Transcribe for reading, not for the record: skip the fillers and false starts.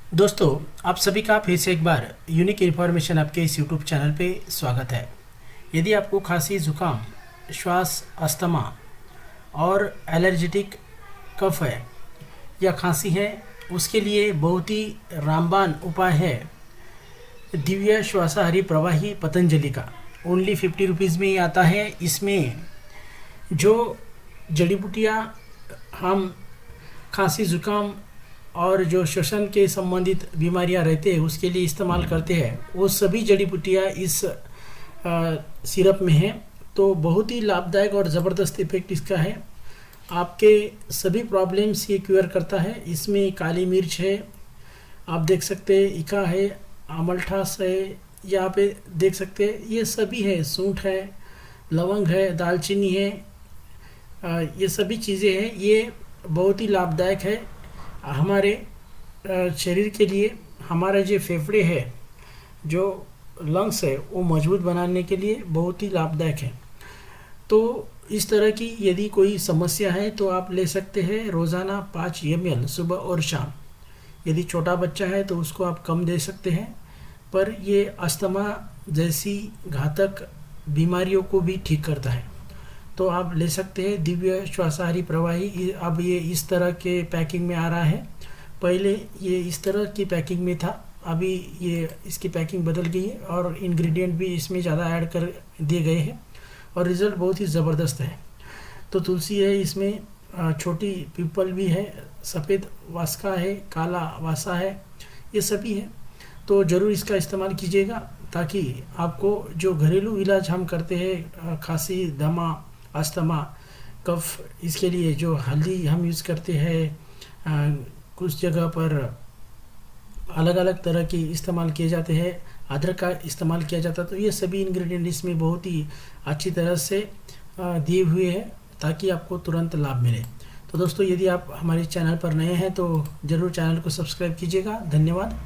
दोस्तों, आप सभी का फिर से एक बार यूनिक इन्फॉर्मेशन आपके इस यूट्यूब चैनल पे स्वागत है। यदि आपको खांसी, जुकाम, श्वास, अस्थमा और एलर्जेटिक कफ है या खांसी है, उसके लिए बहुत ही रामबाण उपाय है दिव्य श्वासाहारी प्रवाही पतंजलि का। ओनली 50 रुपीज़ में ही आता है। इसमें जो जड़ी बूटियाँ हम खांसी, जुकाम और जो श्वसन के संबंधित बीमारियां रहते हैं उसके लिए इस्तेमाल करते हैं, वो सभी जड़ी बूटियाँ इस सिरप में हैं। तो बहुत ही लाभदायक और ज़बरदस्त इफेक्ट इसका है। आपके सभी प्रॉब्लम्स ये क्योर करता है। इसमें काली मिर्च है, आप देख सकते हैं, इका है, अमलठास है, यहाँ पे देख सकते हैं, ये सभी है, सूंठ है, लवंग है, दालचीनी है, ये सभी चीज़ें हैं। ये बहुत ही लाभदायक है हमारे शरीर के लिए। हमारे जो फेफड़े है, जो लंग्स है, वो मजबूत बनाने के लिए बहुत ही लाभदायक है। तो इस तरह की यदि कोई समस्या है तो आप ले सकते हैं रोज़ाना 5 ml सुबह और शाम। यदि छोटा बच्चा है तो उसको आप कम दे सकते हैं, पर ये अस्थमा जैसी घातक बीमारियों को भी ठीक करता है। तो आप ले सकते हैं दिव्य श्वासाहारी प्रवाही। अब ये इस तरह के पैकिंग में आ रहा है। पहले ये इस तरह की पैकिंग में था, अभी ये इसकी पैकिंग बदल गई है और इंग्रेडिएंट भी इसमें ज़्यादा ऐड कर दिए गए हैं और रिज़ल्ट बहुत ही ज़बरदस्त है। तो तुलसी है इसमें, छोटी पीपल भी है, सफ़ेद वास्का है, काला वासा है, ये सभी है। तो ज़रूर इसका इस्तेमाल कीजिएगा ताकि आपको जो घरेलू इलाज हम करते हैं, खांसी, दमा, अस्थमा, कफ, इसके लिए जो हल्दी हम यूज़ करते हैं, कुछ जगह पर अलग अलग तरह के इस्तेमाल किए जाते हैं, अदरक का इस्तेमाल किया जाता है। तो ये सभी इंग्रेडिएंट इसमें बहुत ही अच्छी तरह से दिए हुए हैं ताकि आपको तुरंत लाभ मिले। तो दोस्तों, यदि आप हमारे चैनल पर नए हैं तो ज़रूर चैनल को सब्सक्राइब कीजिएगा। धन्यवाद।